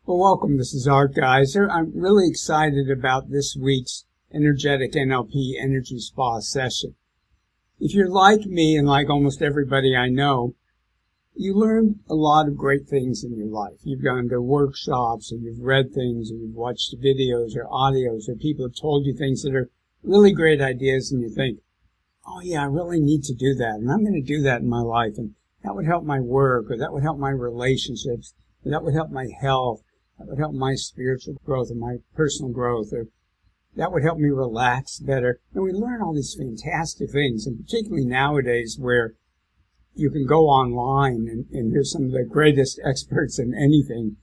Well, welcome. This is Art Giser. I'm really excited about this week's Energetic NLP Energy Spa session. If you're like me and like almost everybody I know, you learned a lot of great things in your life. You've gone to workshops, or you've read things, or you've watched videos or audios, or people have told you things that are really great ideas, and you think, oh yeah, I really need to do that, and I'm going to do that in my life, and that would help my work, or that would help my relationships, or that would help my health, that would help my spiritual growth and my personal growth, or that would help me relax better. And we learn all these fantastic things, and particularly nowadays where you can go online and hear some of the greatest experts in anything,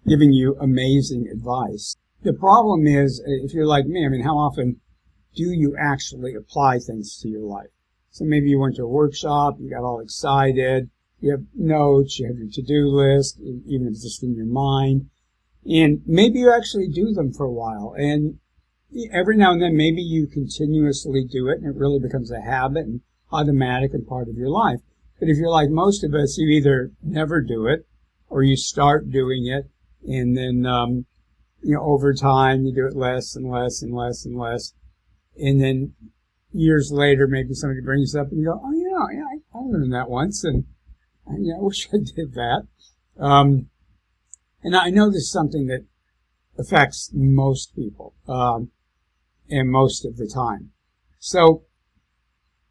giving you amazing advice. The problem is, if you're like me, how often do you actually apply things to your life? So maybe you went to a workshop, you got all excited, you have notes, you have your to-do list, even if it's just in your mind, and maybe you actually do them for a while, and every now and then maybe you continuously do it, and it really becomes a habit and automatic and part of your life. But if you're like most of us, you either never do it, or you start doing it, and then, over time, you do it less and less and less and less. And then years later, maybe somebody brings it up and you go, oh, yeah, I learned that once, and I wish I did that. And I know this is something that affects most people, and most of the time. So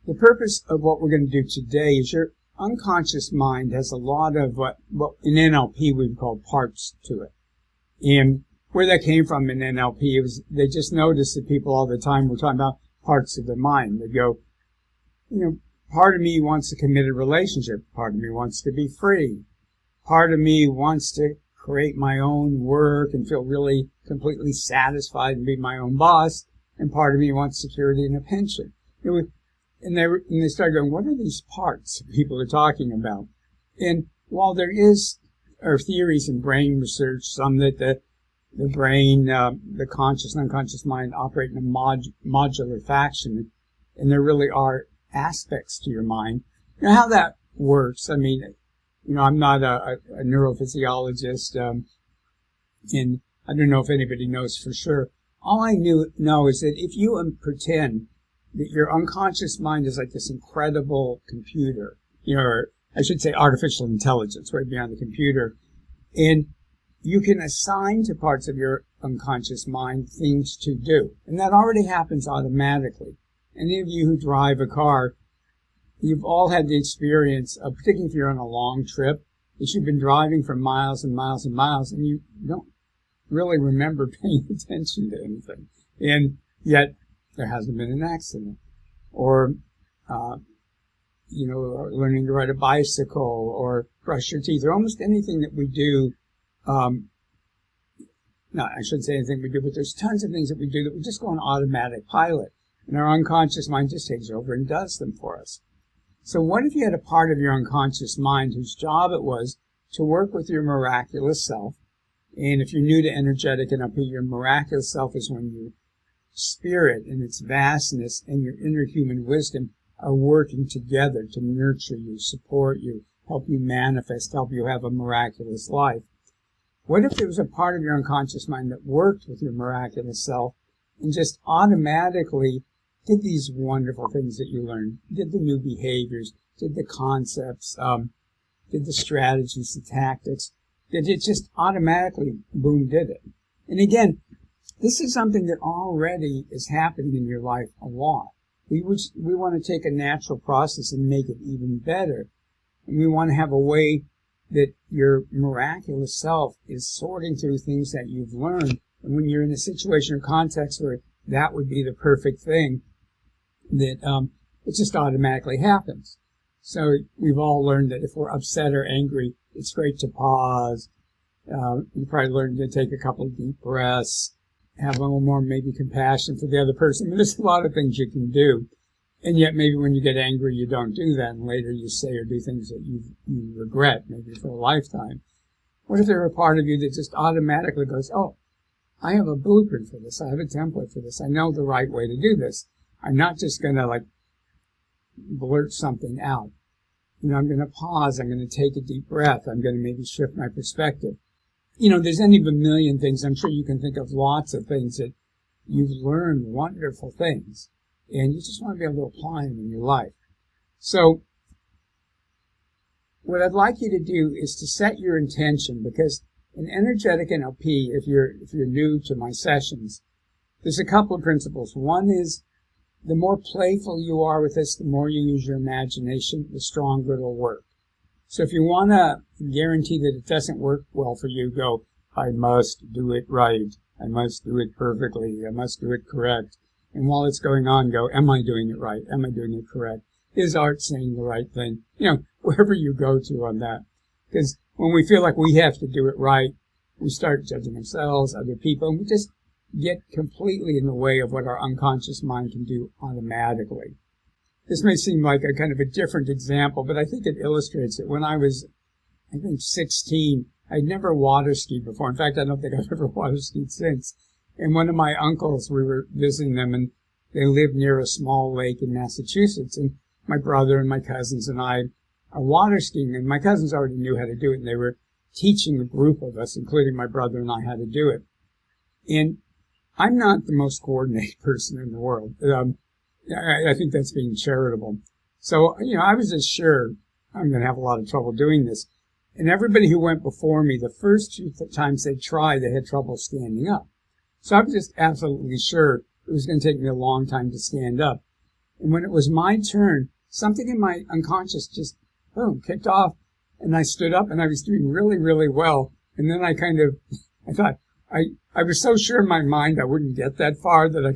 the purpose of what we're going to do today is your unconscious mind has a lot of what in NLP we would call parts to it. And where that came from in NLP was they just noticed that people all the time were talking about parts of the mind. They go, part of me wants a committed relationship. Part of me wants to be free. Part of me wants to create my own work and feel really completely satisfied and be my own boss. And part of me wants security and a pension. And they started going, what are these parts people are talking about? And while there are theories in brain research, some that the brain, the conscious and unconscious mind operate in a modular fashion, and there really are aspects to your mind. How that works, I'm not a neurophysiologist, and I don't know if anybody knows for sure. All I know is that if you pretend that your unconscious mind is like this incredible computer, or I should say artificial intelligence, right beyond the computer, and you can assign to parts of your unconscious mind things to do. And that already happens automatically. Any of you who drive a car, you've all had the experience, particularly if you're on a long trip, that you've been driving for miles and miles and miles, and you don't really remember paying attention to anything. And yet, there hasn't been an accident. Or, learning to ride a bicycle or brush your teeth, or almost anything that we do. No, I shouldn't say anything we do, but there's tons of things that we do that we just go on automatic pilot. And our unconscious mind just takes over and does them for us. So what if you had a part of your unconscious mind whose job it was to work with your miraculous self? And if you're new to energetic NLP, your miraculous self is when your spirit and its vastness and your inner human wisdom are working together to nurture you, support you, help you manifest, help you have a miraculous life. What if there was a part of your unconscious mind that worked with your miraculous self and just automatically did these wonderful things that you learned, did the new behaviors, did the concepts, did the strategies, the tactics, that it just automatically, boom, did it. And again, this is something that already is happening in your life a lot. We want to take a natural process and make it even better. And we want to have a way that your miraculous self is sorting through things that you've learned. And when you're in a situation or context where that would be the perfect thing, that it just automatically happens. So we've all learned that if we're upset or angry, it's great to pause. You probably learned to take a couple of deep breaths, have a little more maybe compassion for the other person. There's a lot of things you can do. And yet maybe when you get angry, you don't do that. And later you say or do things that you regret, maybe for a lifetime. What if there were a part of you that just automatically goes, oh, I have a blueprint for this. I have a template for this. I know the right way to do this. I'm not just going to blurt something out. I'm going to pause. I'm going to take a deep breath. I'm going to maybe shift my perspective. there's any of a million things. I'm sure you can think of lots of things that you've learned, wonderful things, and you just want to be able to apply them in your life. So what I'd like you to do is to set your intention, because in Energetic NLP, if you're new to my sessions, there's a couple of principles. One is the more playful you are with this, the more you use your imagination, the stronger it'll work. So if you want to guarantee that it doesn't work well for you, go, I must do it right. I must do it perfectly. I must do it correct. And while it's going on, go, am I doing it right? Am I doing it correct? Is Art saying the right thing? Wherever you go to on that. Because when we feel like we have to do it right, we start judging ourselves, other people, and we just get completely in the way of what our unconscious mind can do automatically. This may seem like a kind of a different example, but I think it illustrates it. When I was, 16, I'd never water skied before. In fact, I don't think I've ever water skied since. And one of my uncles, we were visiting them, and they lived near a small lake in Massachusetts. And my brother and my cousins and I are water skiing, and my cousins already knew how to do it, and they were teaching a group of us, including my brother and I, how to do it. And I'm not the most coordinated person in the world. I think that's being charitable. So, I was just sure I'm going to have a lot of trouble doing this. And everybody who went before me, the first few times they tried, they had trouble standing up. So I was just absolutely sure it was going to take me a long time to stand up. And when it was my turn, something in my unconscious just, boom, kicked off. And I stood up and I was doing really, really well. And then I thought, I was so sure in my mind I wouldn't get that far that I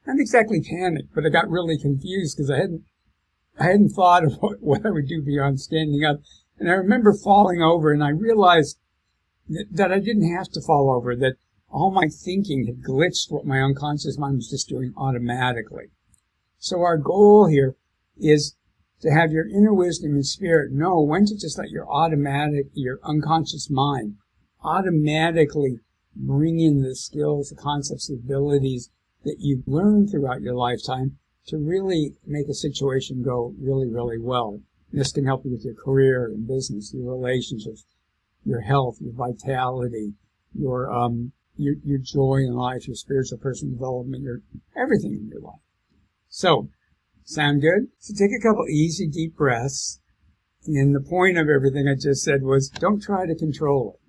not exactly panicked, but I got really confused because I hadn't thought of what I would do beyond standing up. And I remember falling over, and I realized that I didn't have to fall over, that all my thinking had glitched what my unconscious mind was just doing automatically. So our goal here is to have your inner wisdom and spirit know when to just let your unconscious mind automatically bring in the skills, the concepts, the abilities that you've learned throughout your lifetime to really make a situation go really, really well. This can help you with your career and business, your relationships, your health, your vitality, your joy in life, your spiritual personal development, your everything in your life. So, sound good? So take a couple easy, deep breaths. And the point of everything I just said was, don't try to control it.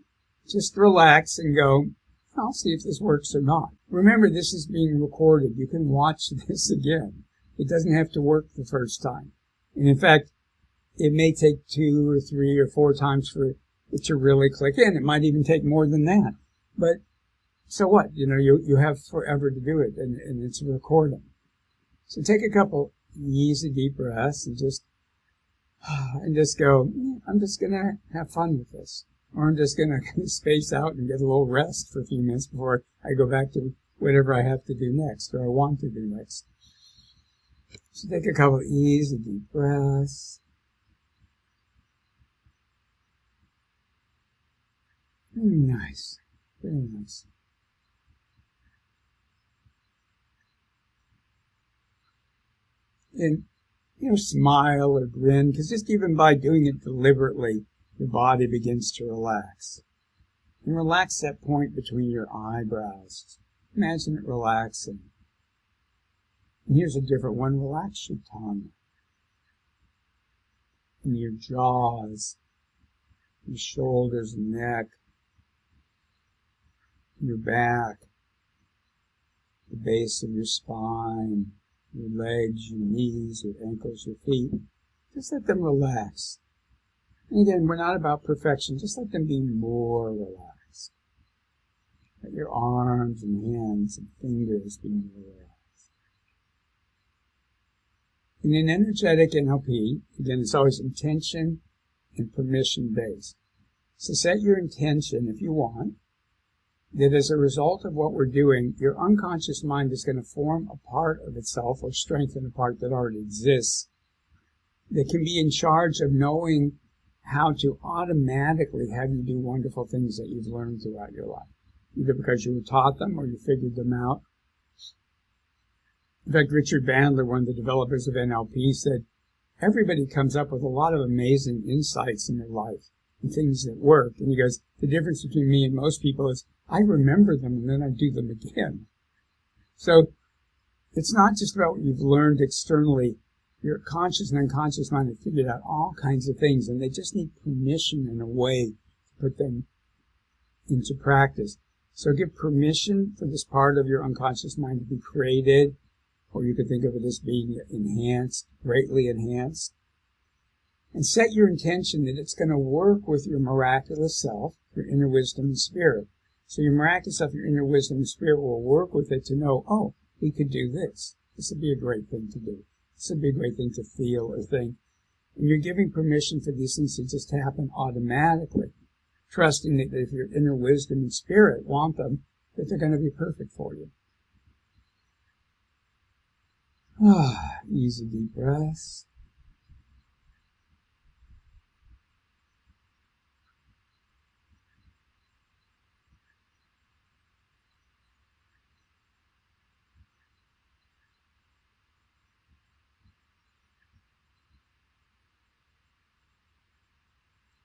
Just relax and go, I'll see if this works or not. Remember, this is being recorded. You can watch this again. It doesn't have to work the first time. And in fact, it may take 2 or 3 or 4 times for it to really click in. It might even take more than that. But so what? You have forever to do it, and it's recording. So take a couple easy deep breaths and just go, I'm just going to have fun with this. Or I'm just going to space out and get a little rest for a few minutes before I go back to whatever I have to do next or I want to do next. So take a couple easy deep breaths. Very nice. Very nice. And, smile or grin, because just even by doing it deliberately, your body begins to relax. And relax that point between your eyebrows. Imagine it relaxing. And here's a different one. Relax your tongue. And your jaws, your shoulders and neck, your back, the base of your spine, your legs, your knees, your ankles, your feet. Just let them relax. And again, we're not about perfection. Just let them be more relaxed. Let your arms and hands and fingers be more relaxed. And in Energetic NLP, again, it's always intention and permission based. So set your intention, if you want, that as a result of what we're doing, your unconscious mind is going to form a part of itself or strengthen a part that already exists that can be in charge of knowing how to automatically have you do wonderful things that you've learned throughout your life, either because you were taught them or you figured them out. In fact, Richard Bandler, one of the developers of NLP, said everybody comes up with a lot of amazing insights in their life. and things that work. And he goes, the difference between me and most people is I remember them and then I do them again. So it's not just about what you've learned externally. Your conscious and unconscious mind have figured out all kinds of things, and they just need permission in a way to put them into practice. So give permission for this part of your unconscious mind to be created, or you could think of it as being enhanced, greatly enhanced. And set your intention that it's going to work with your miraculous self, your inner wisdom and spirit. So your miraculous self, your inner wisdom and spirit will work with it to know, oh, we could do this. This would be a great thing to do. This would be a great thing to feel or think. And you're giving permission for these things to just happen automatically, trusting that if your inner wisdom and spirit want them, that they're going to be perfect for you. Easy deep breaths.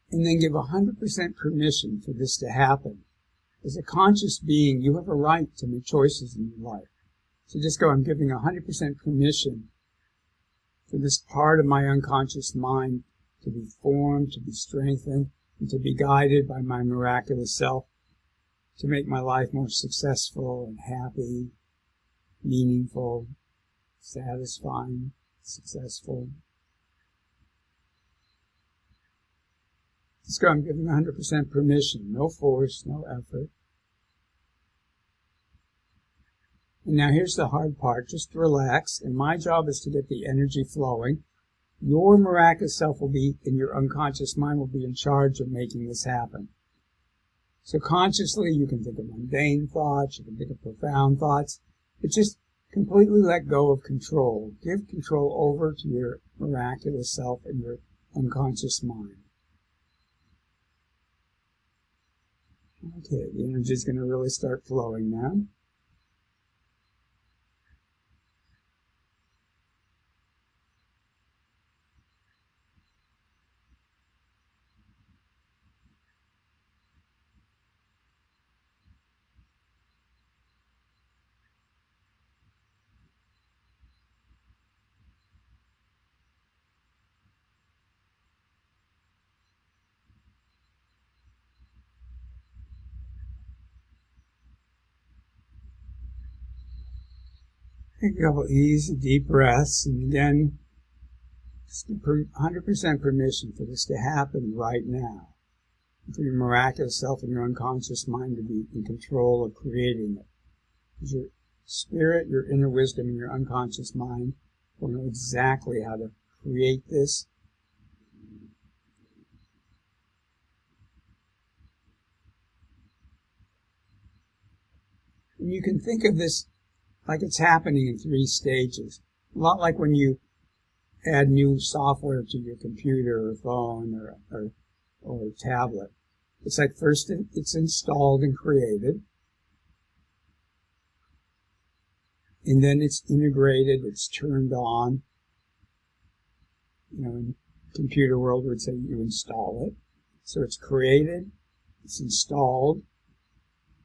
And then give 100% permission for this to happen. As a conscious being, you have a right to make choices in your life. So just go, I'm giving 100% permission for this part of my unconscious mind to be formed, to be strengthened, and to be guided by my miraculous self to make my life more successful and happy, meaningful, satisfying, successful. Just go, I'm giving 100% permission, no force, no effort. And now here's the hard part, just relax, and my job is to get the energy flowing. Your miraculous self will be, and your unconscious mind will be in charge of making this happen. So consciously, you can think of mundane thoughts, you can think of profound thoughts, but just completely let go of control. Give control over to your miraculous self and your unconscious mind. Okay, the energy is going to really start flowing now. Take a couple easy deep breaths, and again, just 100% permission for this to happen right now. For your miraculous self and your unconscious mind to be in control of creating it. Because your spirit, your inner wisdom, and your unconscious mind will know exactly how to create this. And you can think of this like it's happening in 3 stages. A lot like when you add new software to your computer or phone or tablet. It's like first it's installed and created, and then it's integrated, it's turned on. In computer world, we would say you install it. So it's created, it's installed,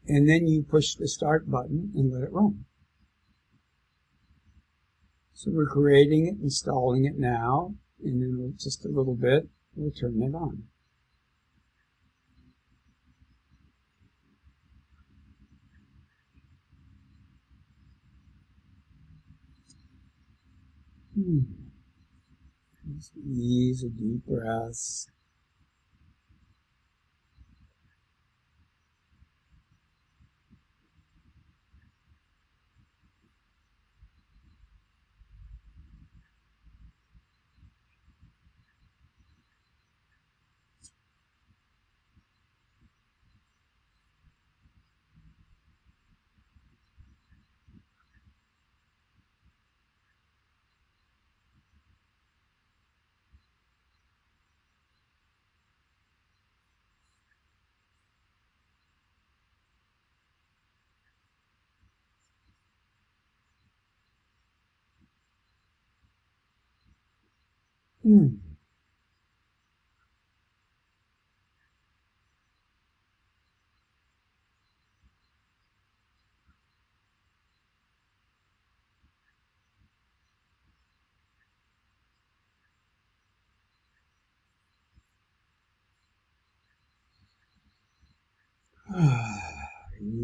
and then you push the start button and let it run. So we're creating it, installing it now, and in just a little bit, we'll turn it on. Just easy deep breaths.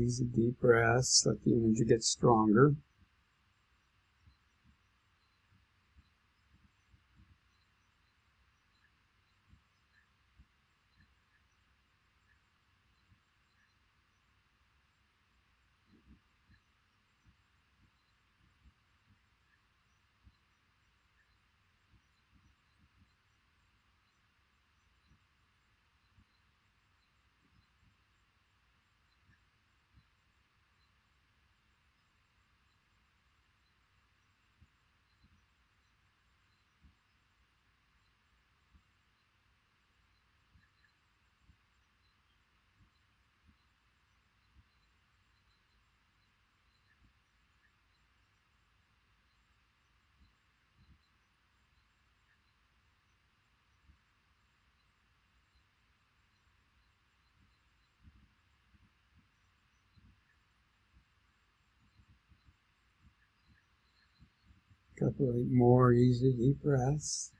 Easy, deep breaths. Let the energy get stronger. Couple of more easy, deep breaths.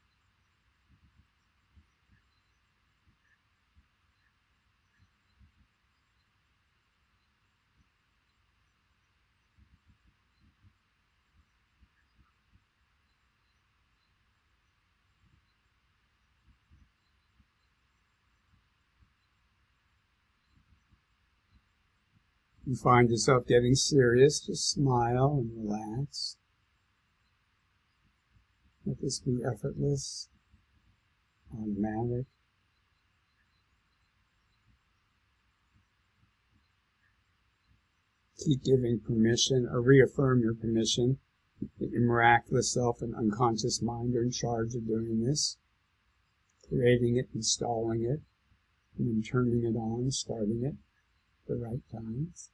You find yourself getting serious, just smile and relax. Let this be effortless, automatic. Keep giving permission, or reaffirm your permission, that your miraculous self and unconscious mind are in charge of doing this, creating it, installing it, and then turning it on, starting it at the right times.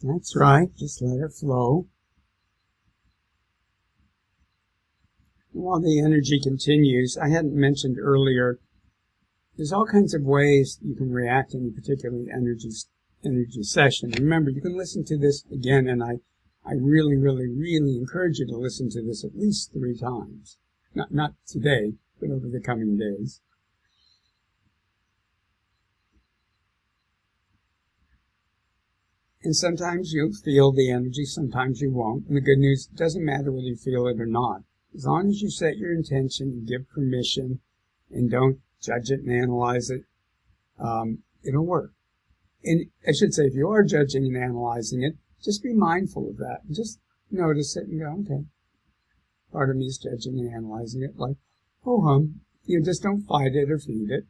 That's right, just let it flow. And while the energy continues, I hadn't mentioned earlier, there's all kinds of ways you can react to any particular energy session. Remember, you can listen to this again, and I really, really, really encourage you to listen to this at least 3 times. Not today, but over the coming days. And sometimes you'll feel the energy, sometimes you won't. And the good news, it doesn't matter whether you feel it or not. As long as you set your intention and give permission and don't judge it and analyze it, it'll work. And I should say, if you are judging and analyzing it, just be mindful of that. And just notice it and go, okay, part of me is judging and analyzing it, like, ho-hum. Just don't fight it or feed it.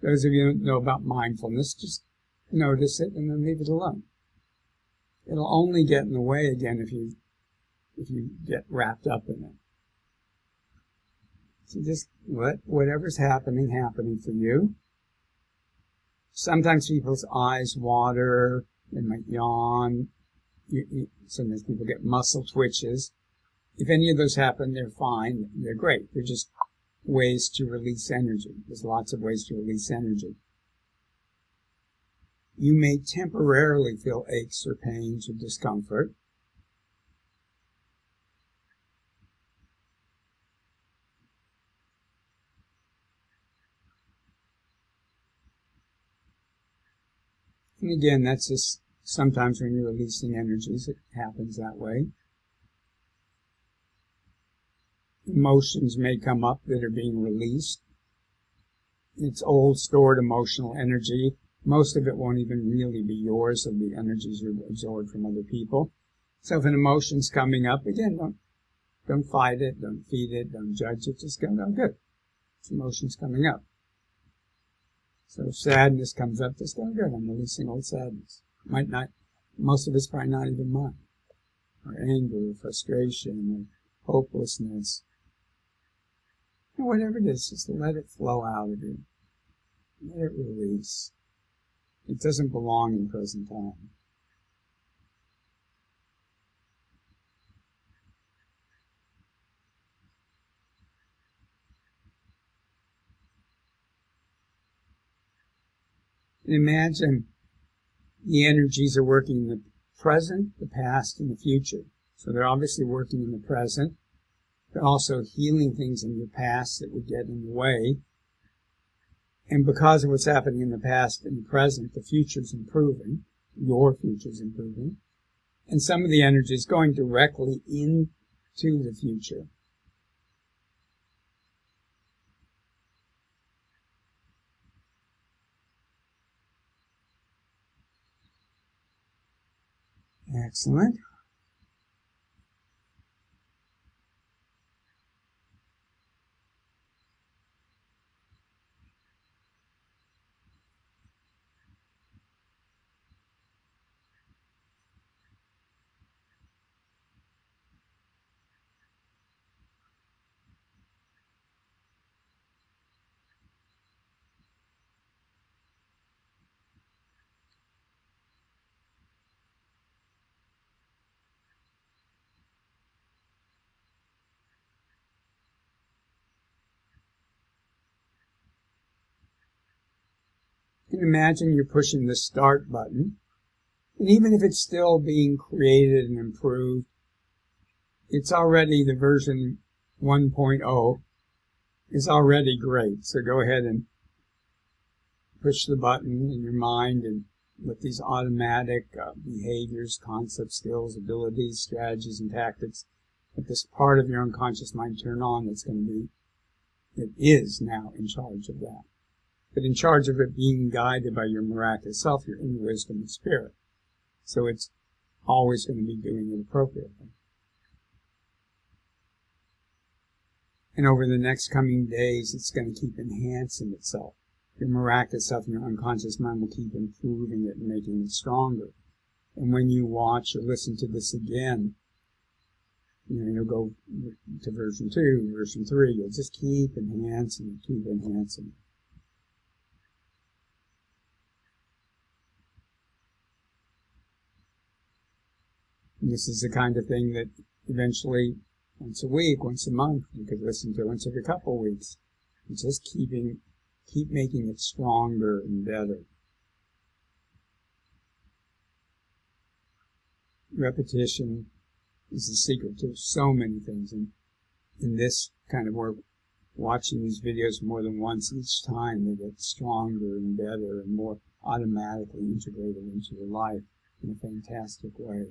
Those of you who don't know about mindfulness, just notice it and then leave it alone. It'll only get in the way again if you get wrapped up in it. So just let whatever's happening for you. Sometimes people's eyes water, they might yawn. Sometimes people get muscle twitches. If any of those happen, they're fine. They're great. They're just ways to release energy. There's lots of ways to release energy. You may temporarily feel aches or pains or discomfort. And again, that's just sometimes when you're releasing energies, it happens that way. Emotions may come up that are being released. It's old, stored emotional energy. Most of it won't even really be yours, of the energies you've absorbed from other people. So if an emotion's coming up, again, don't fight it, don't feed it, don't judge it, just go, oh, good. This emotion's coming up. So if sadness comes up, just go, good, I'm releasing old sadness. Might not, most of it's probably not even mine. Or anger, or frustration, or hopelessness. And whatever it is, just let it flow out of you. Let it release. It doesn't belong in present time. And imagine the energies are working in the present, the past, and the future. So they're obviously working in the present. They're also healing things in your past that would get in the way. And because of what's happening in the past and the present, the future's improving. Your future's improving. And some of the energy is going directly into the future. Excellent. And imagine you're pushing the start button. And even if it's still being created and improved, it's already the version 1.0 is already great. So go ahead and push the button in your mind and let these automatic behaviors, concepts, skills, abilities, strategies, and tactics, let this part of your unconscious mind turn on that's going to be, it is now in charge of that. But in charge of it being guided by your miraculous self, your inner wisdom and spirit. So it's always going to be doing it appropriately. And over the next coming days, it's going to keep enhancing itself. Your miraculous self and your unconscious mind will keep improving it and making it stronger. And when you watch or listen to this again, you'll go to version 2, version 3. You'll just keep enhancing it, keep enhancing it. And this is the kind of thing that eventually, once a week, once a month, you could listen to once every couple of weeks. And just keep making it stronger and better. Repetition is the secret to so many things. And in this kind of work, watching these videos more than once each time, they get stronger and better and more automatically integrated into your life in a fantastic way.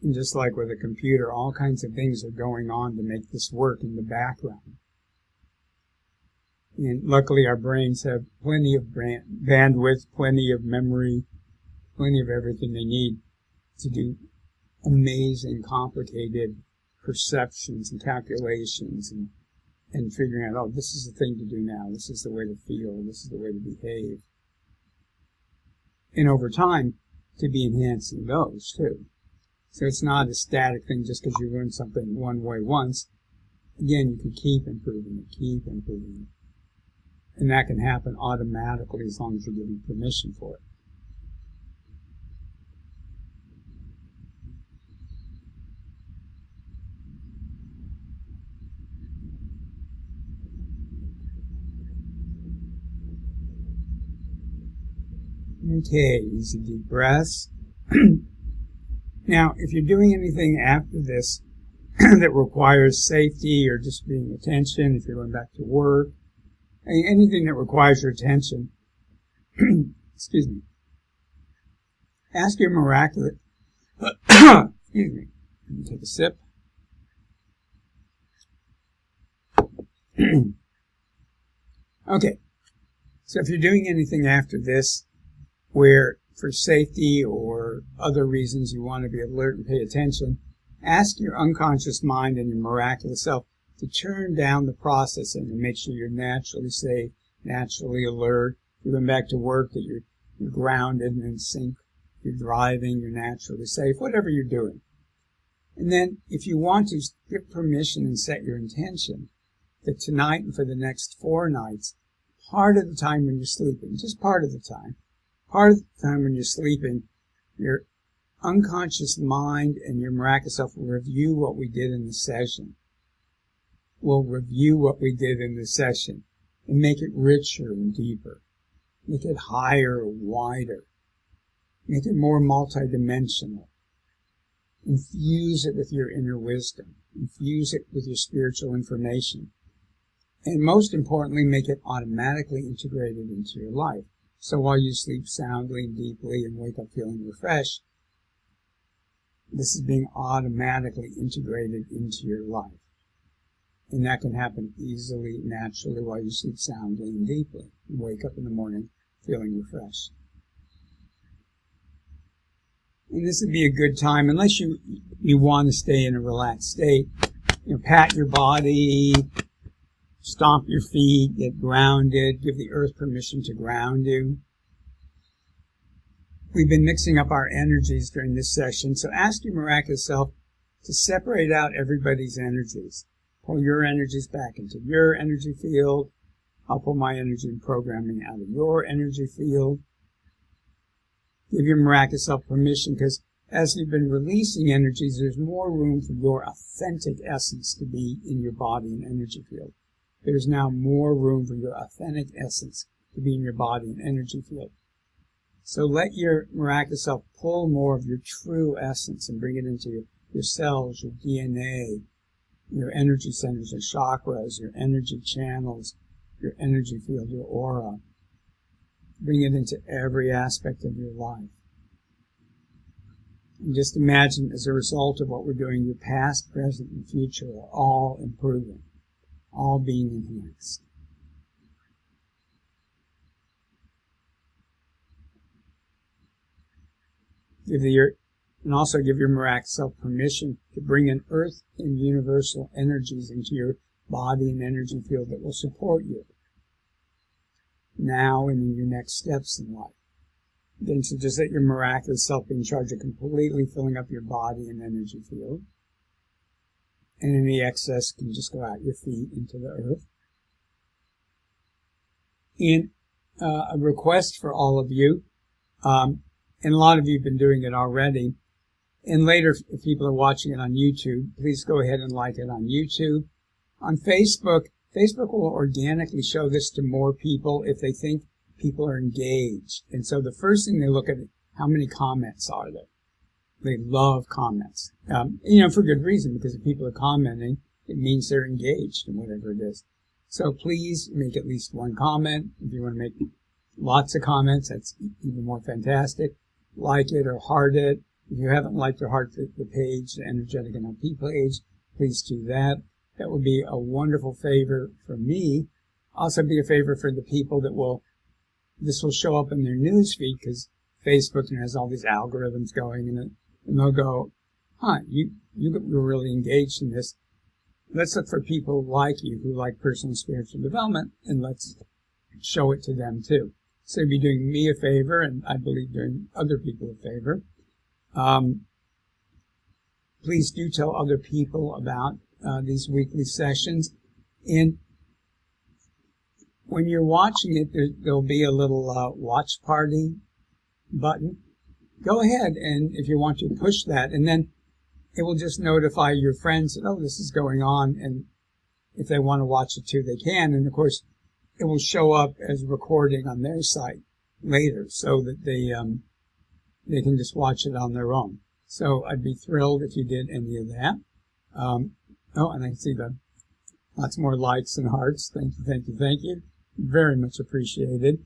And just like with a computer, all kinds of things are going on to make this work in the background. And luckily our brains have plenty of bandwidth, plenty of memory, plenty of everything they need to do amazing, complicated perceptions and calculations and figuring out, oh, this is the thing to do now, this is the way to feel, this is the way to behave. And over time, to be enhancing those too. So it's not a static thing just because you learn something one way once. Again, you can keep improving it, keep improving it. And that can happen automatically as long as you're giving permission for it. Okay, easy deep breaths. Now, if you're doing anything after this that requires safety or just being attention, if you're going back to work, anything that requires your attention, excuse me, ask your miraculous, excuse me, let me take a sip. Okay, So if you're doing anything after this where for safety or other reasons you want to be alert and pay attention, ask your unconscious mind and your miraculous self to turn down the processing and make sure you're naturally safe, naturally alert. You're going back to work, that you're grounded and in sync. You're driving, you're naturally safe, whatever you're doing. And then if you want to, give permission and set your intention that tonight and for the next 4 nights, part of the time when you're sleeping, just part of the time when you're sleeping, your unconscious mind and your miraculous self will review what we did in the session. We'll review what we did in the session and make it richer and deeper. Make it higher and wider. Make it more multidimensional. Infuse it with your inner wisdom. Infuse it with your spiritual information. And most importantly, make it automatically integrated into your life. So while you sleep soundly and deeply and wake up feeling refreshed, this is being automatically integrated into your life. And that can happen easily, naturally, while you sleep soundly and deeply. You wake up in the morning feeling refreshed. And this would be a good time, unless you want to stay in a relaxed state. Pat your body, stomp your feet, get grounded, give the earth permission to ground you. We've been mixing up our energies during this session, so ask your miraculous self to separate out everybody's energies. Pull your energies back into your energy field. I'll pull my energy and programming out of your energy field. Give your miraculous self permission, because as you've been releasing energies, there's more room for your authentic essence to be in your body and energy field. There's now more room for your authentic essence to be in your body and energy field. So let your miraculous self pull more of your true essence and bring it into your cells, your DNA, your energy centers, your chakras, your energy channels, your energy field, your aura. Bring it into every aspect of your life. And just imagine, as a result of what we're doing, your past, present, and future are all improving, all being enhanced. And also give your miraculous self permission to bring in earth and universal energies into your body and energy field that will support you now and in your next steps in life. Then so just let your miraculous self be in charge of completely filling up your body and energy field. And any excess can just go out your feet into the earth. And a request for all of you, and a lot of you have been doing it already, and later if people are watching it on YouTube, please go ahead and like it on YouTube. On Facebook will organically show this to more people if they think people are engaged. And so the first thing they look at is how many comments are there. They love comments. For good reason, because if people are commenting, it means they're engaged in whatever it is. So please make at least one comment. If you want to make lots of comments, that's even more fantastic. Like it or heart it. If you haven't liked or heart the page, the Energetic NLP page, please do that. That would be a wonderful favor for me. Also be a favor for the people this will show up in their news feed, because Facebook has all these algorithms going, and they'll go, you were really engaged in this. Let's look for people like you who like personal and spiritual development, and let's show it to them too. So you'll be doing me a favor, and I believe doing other people a favor. Please do tell other people about these weekly sessions. And when you're watching it, there'll be a little watch party button. Go ahead, and if you want to, push that, and then it will just notify your friends that, oh, this is going on, and if they want to watch it too, they can. And of course, it will show up as a recording on their site later, so that they can just watch it on their own. So I'd be thrilled if you did any of that. And I see lots more likes and hearts. Thank you. Very much appreciated.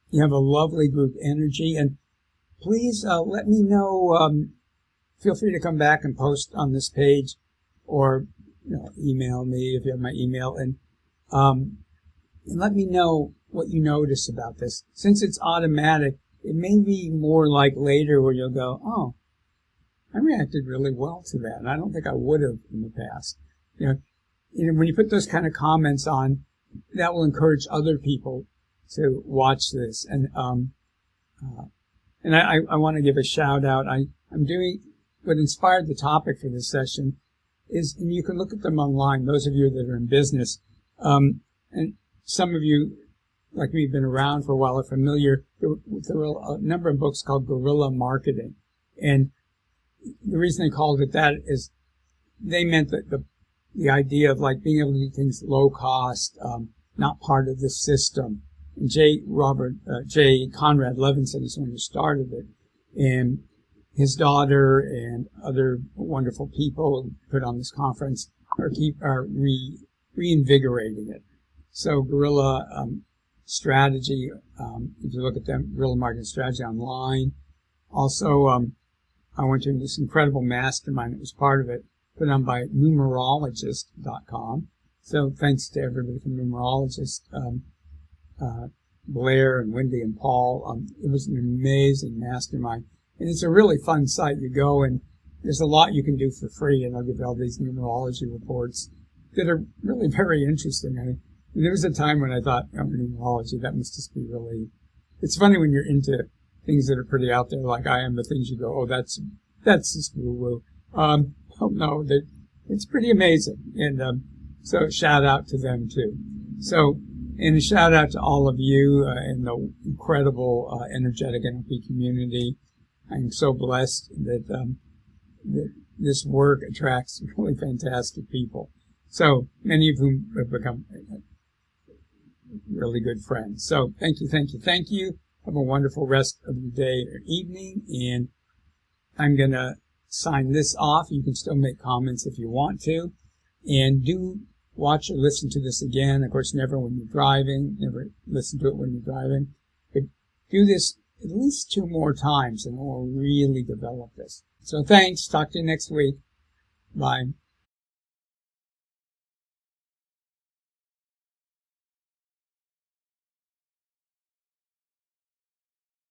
You have a lovely group energy, and please let me know. Feel free to come back and post on this page, or email me if you have my email, and let me know what you notice about this. Since it's automatic, it may be more like later where you'll go, oh, I reacted really well to that, and I don't think I would have in the past. When you put those kind of comments on, that will encourage other people to watch this. And I want to give a shout out. I'm doing what inspired the topic for this session is, and you can look at them online, those of you that are in business. And some of you, like me, have been around for a while, are familiar. There were a number of books called Guerrilla Marketing. And the reason they called it that is they meant that the idea of like being able to do things low cost, not part of the system. And J. Conrad Levinson is the one who started it. And his daughter and other wonderful people who put on this conference are reinvigorating it. So Guerrilla Strategy, if you look at them, Guerrilla Marketing Strategy online. Also, I went to this incredible mastermind that was part of it, put on by numerologist.com. So thanks to everybody from Numerologist, Blair and Wendy and Paul. It was an amazing mastermind. And it's a really fun site. You go and there's a lot you can do for free, and I'll give you all these numerology reports that are really very interesting. There was a time when I thought, numerology, that must just be really... It's funny when you're into things that are pretty out there like I am, the things you go, oh, that's just woo-woo. Oh, no, it's pretty amazing. And so shout out to them, too. So, and a shout out to all of you in the incredible Energetic NLP community. I'm so blessed that this work attracts really fantastic people. So many of whom have become really good friends. So thank you. Have a wonderful rest of your day or evening. And I'm going to sign this off. You can still make comments if you want to. And do watch or listen to this again. Of course, never when you're driving. Never listen to it when you're driving. But do this at least 2 more times and we'll really develop this. So thanks. Talk to you next week. Bye.